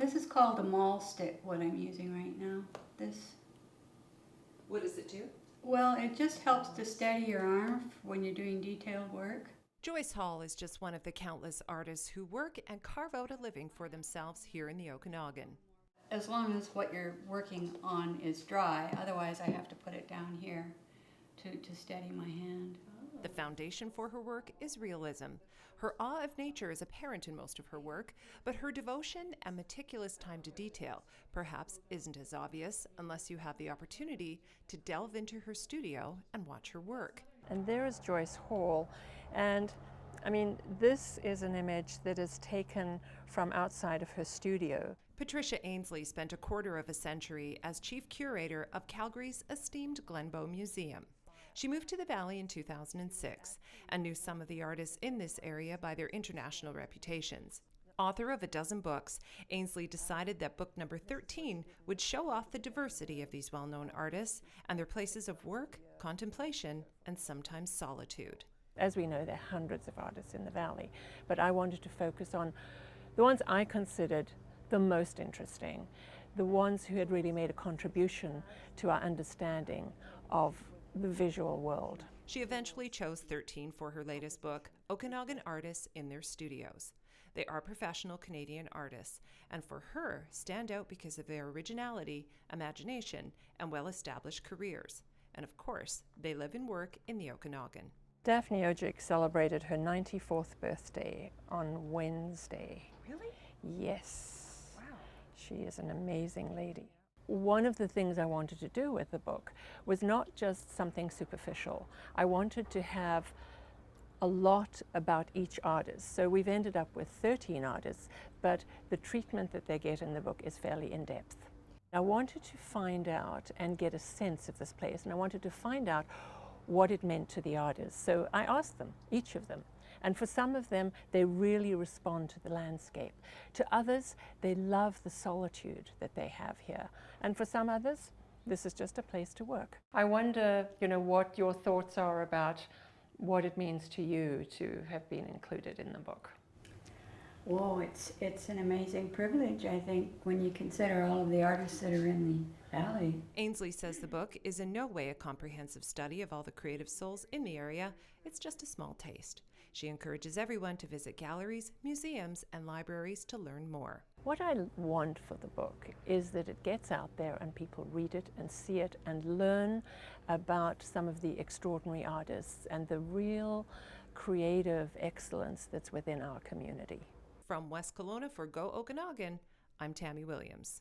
This is called a maul stick, what I'm using right now. This. What does it do? Well, it just helps to steady your arm when you're doing detailed work. Joyce Hall is just one of the countless artists who work and carve out a living for themselves here in the Okanagan. As long as what you're working on is dry, otherwise I have to put it down here to steady my hand. The foundation for her work is realism. Her awe of nature is apparent in most of her work, but her devotion and meticulous time to detail perhaps isn't as obvious unless you have the opportunity to delve into her studio and watch her work. And there is Joyce Hall, and I mean, this is an image that is taken from outside of her studio. Patricia Ainsley spent a quarter of a century as chief curator of Calgary's esteemed Glenbow Museum. She moved to the Valley in 2006 and knew some of the artists in this area by their international reputations. Author of a dozen books, Ainsley decided that book number 13 would show off the diversity of these well-known artists and their places of work, contemplation, and sometimes solitude. As we know, there are hundreds of artists in the Valley, but I wanted to focus on the ones I considered the most interesting, the ones who had really made a contribution to our understanding of the visual world. She eventually chose 13 for her latest book, Okanagan Artists in Their Studios. They are professional Canadian artists, and for her, stand out because of their originality, imagination, and well-established careers. And of course, they live and work in the Okanagan. Daphne Ojic celebrated her 94th birthday on Wednesday. Really? Yes. Wow. She is an amazing lady. One of the things I wanted to do with the book was not just something superficial. I wanted to have a lot about each artist. So we've ended up with 13 artists, but the treatment that they get in the book is fairly in-depth. I wanted to find out and get a sense of this place, and I wanted to find out what it meant to the artists. So I asked them, each of them, and for some of them, they really respond to the landscape. To others, they love the solitude that they have here. And for some others, this is just a place to work. I wonder, what your thoughts are about what it means to you to have been included in the book. Whoa, it's an amazing privilege, I think, when you consider all of the artists that are in the Valley. Ainsley says the book is in no way a comprehensive study of all the creative souls in the area. It's just a small taste. She encourages everyone to visit galleries, museums, and libraries to learn more. What I want for the book is that it gets out there and people read it and see it and learn about some of the extraordinary artists and the real creative excellence that's within our community. From West Kelowna for Go Okanagan, I'm Tammy Williams.